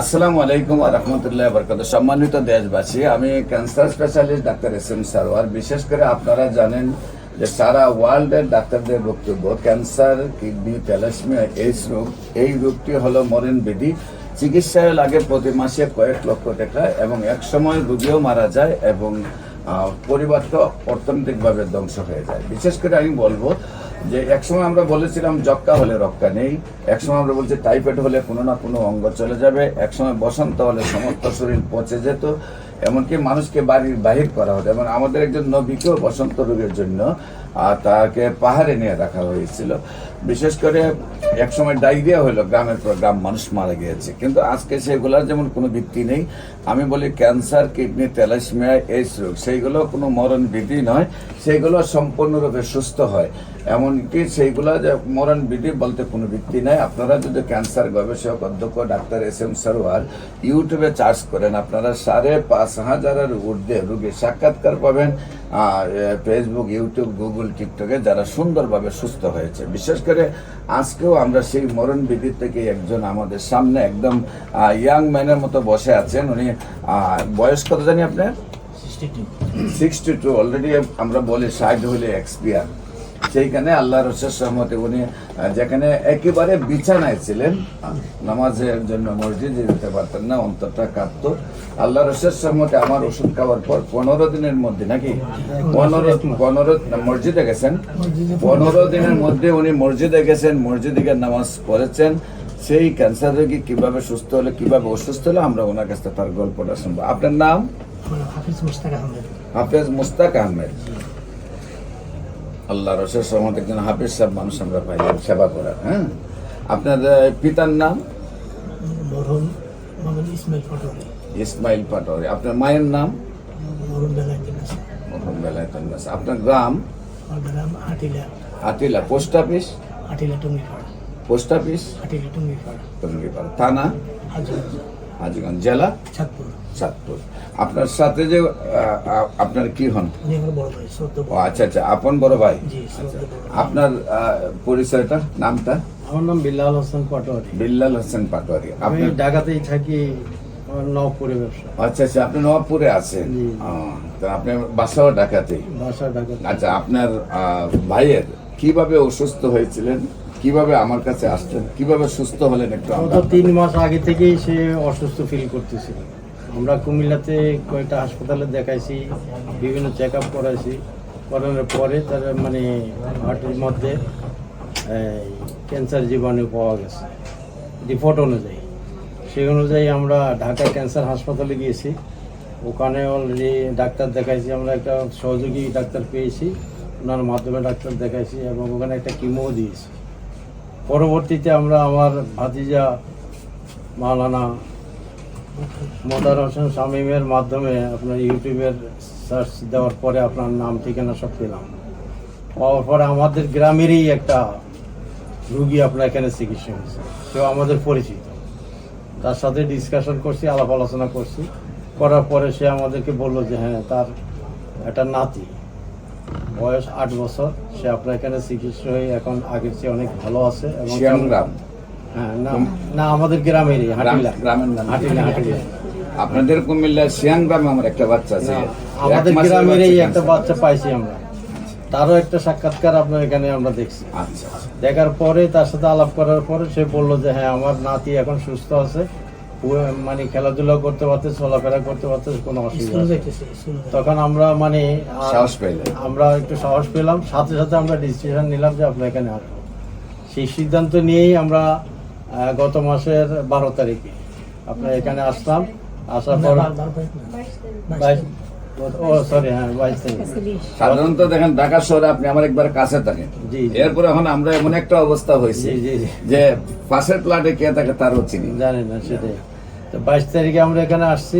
আসসালামু আলাইকুম ওয়া রাহমাতুল্লাহি ওয়া বারাকাতুহু। সম্মানিত দেশবাসী, আমি cancer specialist doctor SM. Sarwar. বিশেষ করে আপনারা জানেন যে সারা ওয়ার্ল্ডের ডাক্তারদের বক্তব্য ক্যান্সার, কিডনি, থ্যালাসেমিয়া, এইডস রোগ, এই রোগটি হলো মরণ ব্যাধি। চিকিৎসায় লাগে প্রতি মাসে কয়েক লক্ষ টাকা এবং এক সময় রোগীও মারা যায় এবং পরিবারটা অর্থনৈতিকভাবে ধ্বংস হয়ে যায়। বিশেষ করে আমি বলবো যে একসময় আমরা বলেছিলাম যক্কা হলে রক্ষা নেই, একসময় আমরা বলছি টাইফয়েড হলে কোনো না কোনো অঙ্গ চলে যাবে, একসময় বসন্ত হলে সমস্ত শরীর পচে যেত, এমনকি মানুষকে বাড়ির বাহির করা হতো। এবং আমাদের একজন নবীকেও বসন্ত রোগের জন্য তাকে পাহাড়ে নিয়ে রাখা হয়েছিল। বিশেষ করে একসময় ডায়রিয়া হলো, গ্রামের পর গ্রাম মানুষ মারা গিয়েছে, কিন্তু আজকে সেগুলোর যেমন কোনো ভিত্তি নেই। আমি বলি ক্যান্সার, কিডনি, থ্যালাসেমিয়া, এইডস রোগ সেইগুলো কোনো মরণ বিধি নয়, সেইগুলো সম্পূর্ণরূপে সুস্থ হয়। এমনকি সেইগুলো যে মরণ বিধি বলতে কোনো ভিত্তি নাই। আপনারা যদি ক্যান্সার গবেষক অধ্যক্ষ ডাক্তার এস.এম. সারোয়ার ইউটিউবে সার্চ করেন, আপনারা 5,500-এর ঊর্ধ্বে রোগীর সাক্ষাৎকার পাবেন। ফেসবুক, ইউটিউব, গুগল, টিকটকে যারা সুন্দরভাবে সুস্থ হয়েছে। বিশেষ করে আজকেও আমরা সেই মরণ বিধি থেকে একজন আমাদের সামনে একদম ইয়াং ম্যানের মতো বসে আছেন। উনি বয়স কত জানি আপনার? 62। অলরেডি আমরা বলি 60 হলে এক্সপিয়ার। সেইখানে আল্লাহর রসের সহমতে উনি যেখানে একেবারে বিছানায় ছিলেন, নামাজের জন্য মসজিদে যেতে পারতেন না, অন্তরটা কাঁপতো। আল্লাহর রসের সহমতে আমার ওষুধ খাওয়ার পর 15 দিনের মধ্যে, নাকি 15 মসজিদে গেছেন, 15 দিনের মধ্যে উনি মসজিদে গেছেন, মসজিদে গিয়ে নামাজ পড়েছেন। সেই ক্যান্সার রোগী কিভাবে সুস্থ হলো, কিভাবে অসুস্থ হলো, আমরা ওনার কাছে তার গল্পটা শুনবো। আপনার নাম? হাফেজ মুস্তাক আহমেদ। হাফেজ মুস্তাক আহমেদ। আল্লাহ রসের সহমত একজন হাফিজ সাহেব মানুষ আমরা পাই সেবা করার। হ্যাঁ, আপনার পিতার নাম? মরহুম মোহাম্মদ ইসমাইল পাটোয়ারি। ইসমাইল পাটোয়ারি। আপনার মায়ের নাম? মরহুম বেলায়েতুন নেসা। মরহুম বেলায়েতুন নেসা। আপনার গ্রাম? গ্রাম Hatila. Hatila. Post office? Hatila Tungipara. Post office? Hatila Tungipara. Tungipara. থানা? হাজীগঞ্জ। হাজীগঞ্জ। জেলা? চাঁদপুর। চাঁদপুর। আপনার সাথে যে আপনার কি হন? উনি আমার বড় ভাই, শ্রদ্ধা ও আচ্ছা আচ্ছা, আপন বড় ভাই। জি, শ্রদ্ধা বড় ভাই। আপনার পরিচয়টা, নামটা? আমার নাম বিল্লাল হোসেন পাটোয়ারি। বিল্লাল হোসেন পাটোয়ারি। আমি আপনি ঢাকাতেই থাকি, আমার নবপুরে ব্যবসা। আচ্ছা আচ্ছা, আপনি নবাবপুরে আছেন। জি। তো আপনার বাসাও ঢাকাতেই? বাসা ঢাকা। আচ্ছা, আপনার ভাইয়ের কিভাবে অসুস্থ হয়েছিলেন, কিভাবে আমার কাছে আসলেন, কিভাবে সুস্থ হলেন একটু গত 3 মাস আগে থেকেই সে অসুস্থ ফিল করতেছিল। আমরা কুমিল্লাতে কয়েকটা হাসপাতালে দেখাইছি, বিভিন্ন চেক আপ করাইছি, করানোর পরে তার মানে হার্টের মধ্যে ক্যান্সার জীবাণু পাওয়া গেছে রিপোর্ট অনুযায়ী। সেই অনুযায়ী আমরা ঢাকা ক্যান্সার হাসপাতালে গিয়েছি, ওখানে অলরেডি ডাক্তার দেখাইছি, আমরা একটা সহযোগী ডাক্তার পেয়েছি, ওনার মাধ্যমে ডাক্তার দেখাইছি এবং ওখানে একটা কিমো দিয়েছি। পরবর্তীতে আমরা আমার ভাতিজা মাওলানা মোদার হোসেন শামীমের মাধ্যমে আপনার ইউটিউবের সার্চ দেওয়ার পরে আপনার নাম ঠিকানা সব পেলাম। পাওয়ার পরে আমাদের গ্রামেরই একটা রুগী আপনার এখানে চিকিৎসা হয়েছে, কেউ আমাদের পরিচিত, তার সাথে ডিসকাশন করছি, আলাপ আলোচনা করছি, করার পরে সে আমাদেরকে বললো যে হ্যাঁ তার একটা নাতি, বয়স 8 বছর, সে আপনার এখানে চিকিৎসা হয়ে এখন আগের চেয়ে অনেক ভালো আছে। এবং শিয়ামগ্রাম? হ্যাঁ, না না, আমাদের গ্রামেরই হাটিলা। গ্রামের নাম? হাটিলা। আপনাদের কুমিল্লার শিয়ামগ্রামে আমার একটা বাচ্চা আছে, আমাদের 1 মাসের গ্রামেরই একটা ক্যান্সার। বাচ্চা পাইছি আমরা, তারও একটা সাক্ষাৎকার আপনার এখানে আমরা দেখছি। আচ্ছা আচ্ছা। দেখার পরে তার সাথে আলাপ করার পরে সে বললো যে হ্যাঁ আমার নাতি এখন সুস্থ আছে, মানে খেলাধুলা করতে পারতে, চলাফেরা করতে পারতে, কোনো অসুবিধা স্কুলে নেই। যাইতেছে, স্কুলে যাইতেছে। তখন আমরা মানে সাহস পাইলেন? আমরা একটু সাহস পেলাম, সাথে সাথে আমরা ডিসিশন নিলাম যে আপনার এখানে আসবো। সেই সিদ্ধান্ত নিয়েই আমরা গত মাসের 12 তারিখে আপনার এখানে আসলাম। আসার পর 22 তারিখ। সাধারণত দেখেন ঢাকা শহরে আপনি আমার একবার কাছে থাকেন, জি, জি। এরপর এখন আমরা এমন একটা অবস্থা হয়েছে জি, জি, জি। যে পাশের প্লাটে কে থাকে তারও চিনি। জানি না সেটাই। তো 22 তারিখে আমরা এখানে আসছি।